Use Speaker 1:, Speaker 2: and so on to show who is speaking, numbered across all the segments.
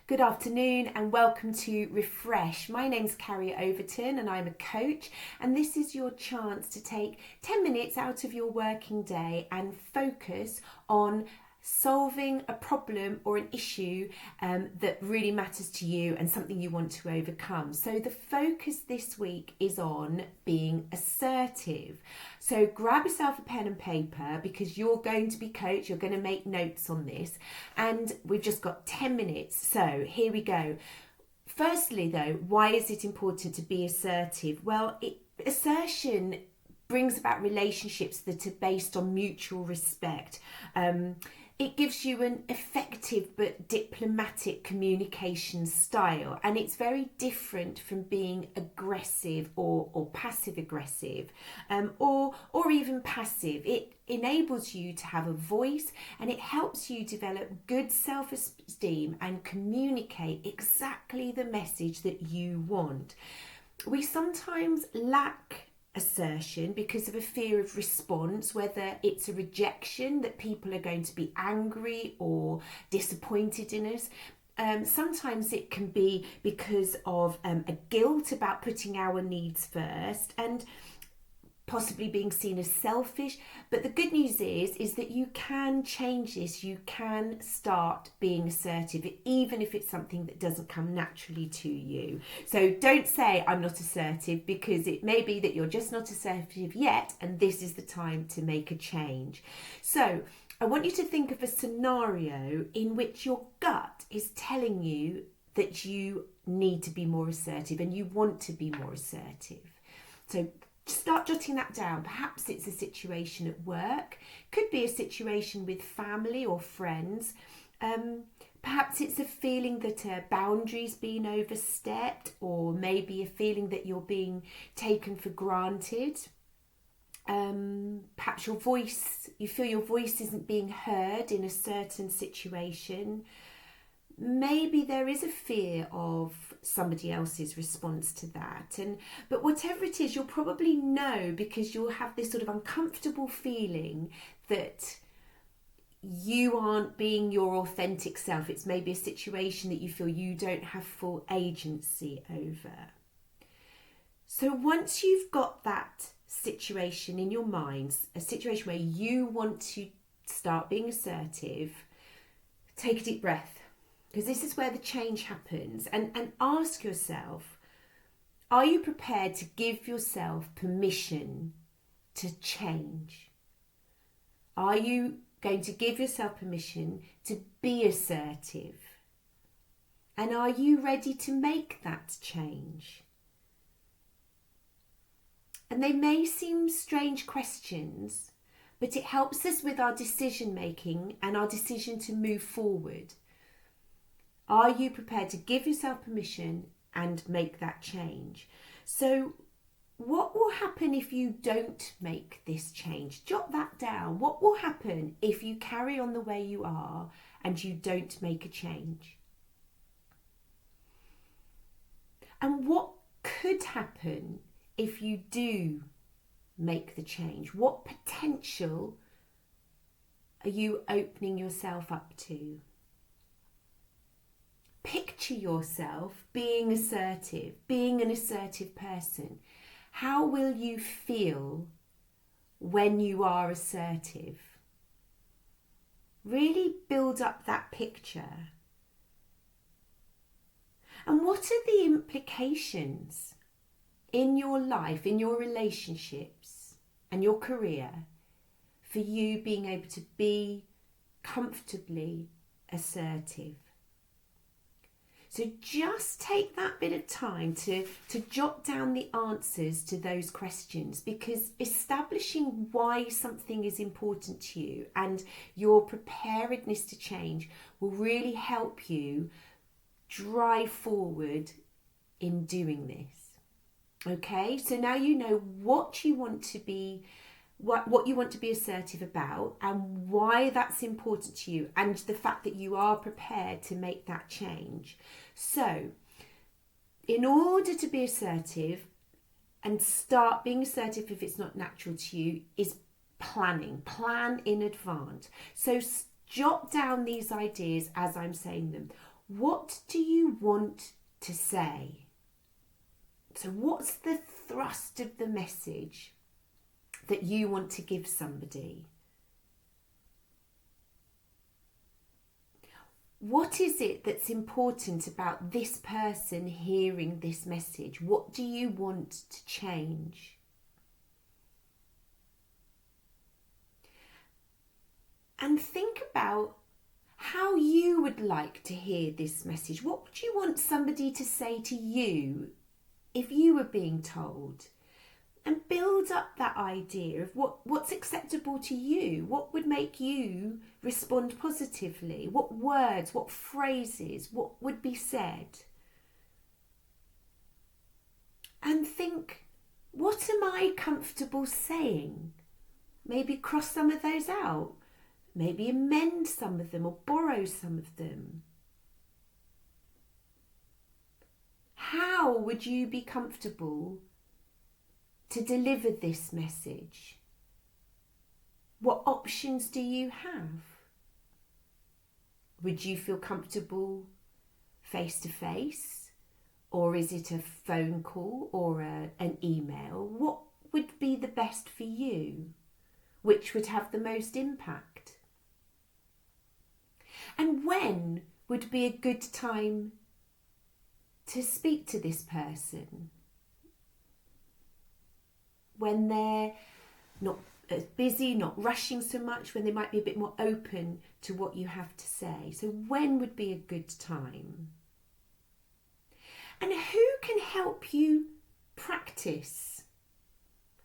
Speaker 1: Good afternoon and welcome to Refresh. My name's Carrie Overton and I'm a coach, and this is your chance to take 10 minutes out of your working day and focus on solving a problem or an issue that really matters to you and something you want to overcome. So the focus this week is on being assertive. So grab yourself a pen and paper because you're going to be coached, you're going to make notes on this, and we've just got 10 minutes. So here we go. Firstly though, why is it important to be assertive? Well, assertion brings about relationships that are based on mutual respect. It gives you an effective but diplomatic communication style, and it's very different from being aggressive or passive aggressive or even passive. It enables you to have a voice and it helps you develop good self-esteem and communicate exactly the message that you want. We sometimes lack assertion because of a fear of response, whether it's a rejection, that people are going to be angry or disappointed in us. Sometimes it can be because of a guilt about putting our needs first and possibly being seen as selfish. But the good news is that you can change this. You can start being assertive, even if it's something that doesn't come naturally to you. So don't say I'm not assertive, because it may be that you're just not assertive yet, and this is the time to make a change. So I want you to think of a scenario in which your gut is telling you that you need to be more assertive and you want to be more assertive. So start jotting that down. Perhaps it's a situation at work, could be a situation with family or friends. Perhaps it's a feeling that a boundary's been overstepped, or maybe a feeling that you're being taken for granted. Perhaps you feel your voice isn't being heard in a certain situation. Maybe there is a fear of somebody else's response to that, but whatever it is, you'll probably know, because you'll have this sort of uncomfortable feeling that you aren't being your authentic self. It's maybe a situation that you feel you don't have full agency over. So once you've got that situation in your mind, a situation where you want to start being assertive, take a deep breath, because this is where the change happens, and ask yourself, are you prepared to give yourself permission to change? Are you going to give yourself permission to be assertive? And are you ready to make that change? And they may seem strange questions, but it helps us with our decision making and our decision to move forward. Are you prepared to give yourself permission and make that change? So what will happen if you don't make this change? Jot that down. What will happen if you carry on the way you are and you don't make a change? And what could happen if you do make the change? What potential are you opening yourself up to? Picture yourself being assertive, being an assertive person. How will you feel when you are assertive? Really build up that picture. And what are the implications in your life, in your relationships and your career, for you being able to be comfortably assertive? So just take that bit of time to jot down the answers to those questions, because establishing why something is important to you and your preparedness to change will really help you drive forward in doing this. Okay, so now you know what you want to be, what you want to be assertive about, and why that's important to you, and the fact that you are prepared to make that change. So in order to be assertive and start being assertive if it's not natural to you, is planning. Plan in advance. So jot down these ideas as I'm saying them. What do you want to say? So what's the thrust of the message that you want to give somebody? What is it that's important about this person hearing this message? What do you want to change? And think about how you would like to hear this message. What would you want somebody to say to you if you were being told? And build up that idea of what's acceptable to you. What would make you respond positively? What words, what phrases, what would be said? And think, what am I comfortable saying? Maybe cross some of those out. Maybe amend some of them or borrow some of them. How would you be comfortable to deliver this message? What options do you have? Would you feel comfortable face to face? Or is it a phone call or an email? What would be the best for you? Which would have the most impact? And when would be a good time to speak to this person? When they're not as busy, not rushing so much, when they might be a bit more open to what you have to say. So when would be a good time? And who can help you practice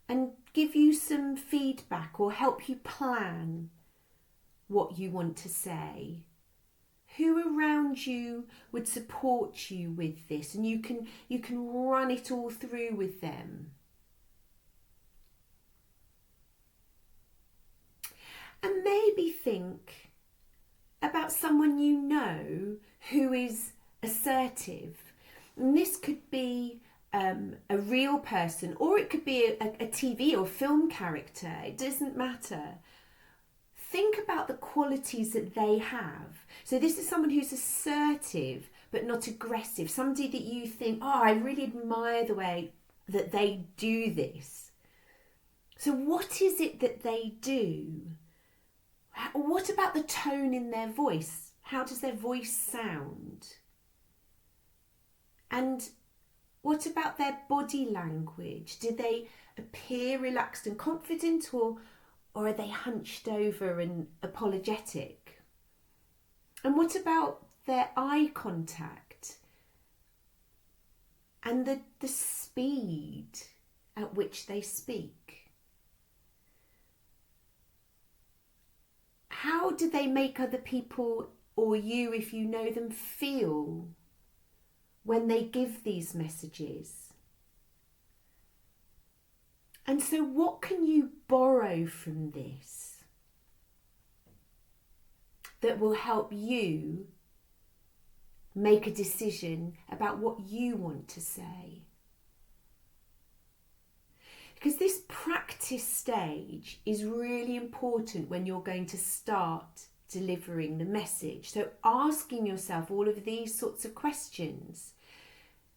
Speaker 1: and give you some feedback or help you plan what you want to say? Who around you would support you with this, and you can run it all through with them? And maybe think about someone you know who is assertive. And this could be a real person, or it could be a TV or film character. It doesn't matter. Think about the qualities that they have. So this is someone who's assertive but not aggressive. Somebody that you think, oh, I really admire the way that they do this. So what is it that they do? What about the tone in their voice? How does their voice sound? And what about their body language? Do they appear relaxed and confident, or are they hunched over and apologetic? And what about their eye contact and the speed at which they speak? How do they make other people, or you if you know them, feel when they give these messages? And so what can you borrow from this that will help you make a decision about what you want to say? Because this practice stage is really important when you're going to start delivering the message. So asking yourself all of these sorts of questions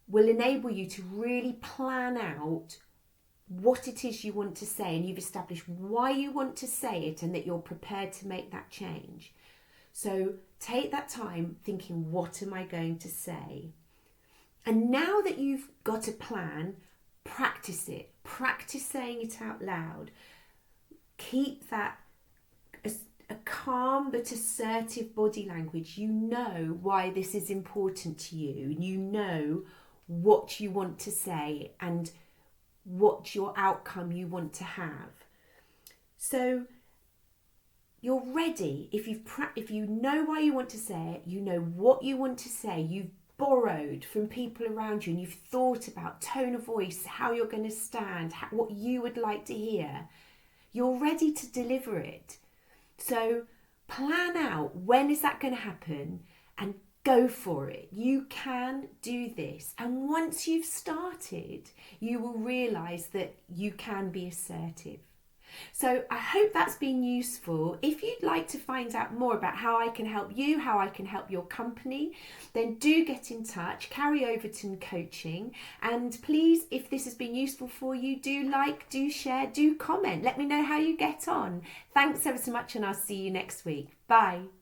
Speaker 1: will enable you to really plan out what it is you want to say, and you've established why you want to say it and that you're prepared to make that change. So take that time thinking, what am I going to say? And now that you've got a plan, practice it. Practice saying it out loud. Keep that a calm but assertive body language. You know why this is important to you. You know what you want to say and what your outcome you want to have. So you're ready. If you know why you want to say it, you know what you want to say, you've borrowed from people around you, and you've thought about tone of voice, how you're going to stand, what you would like to hear, you're ready to deliver it. So plan out, when is that going to happen, and go for it. You can do this. And once you've started, you will realise that you can be assertive. So I hope that's been useful. If you'd like to find out more about how I can help you, how I can help your company, then do get in touch, Carrie Overton Coaching. And please, if this has been useful for you, do like, do share, do comment. Let me know how you get on. Thanks ever so much, and I'll see you next week. Bye.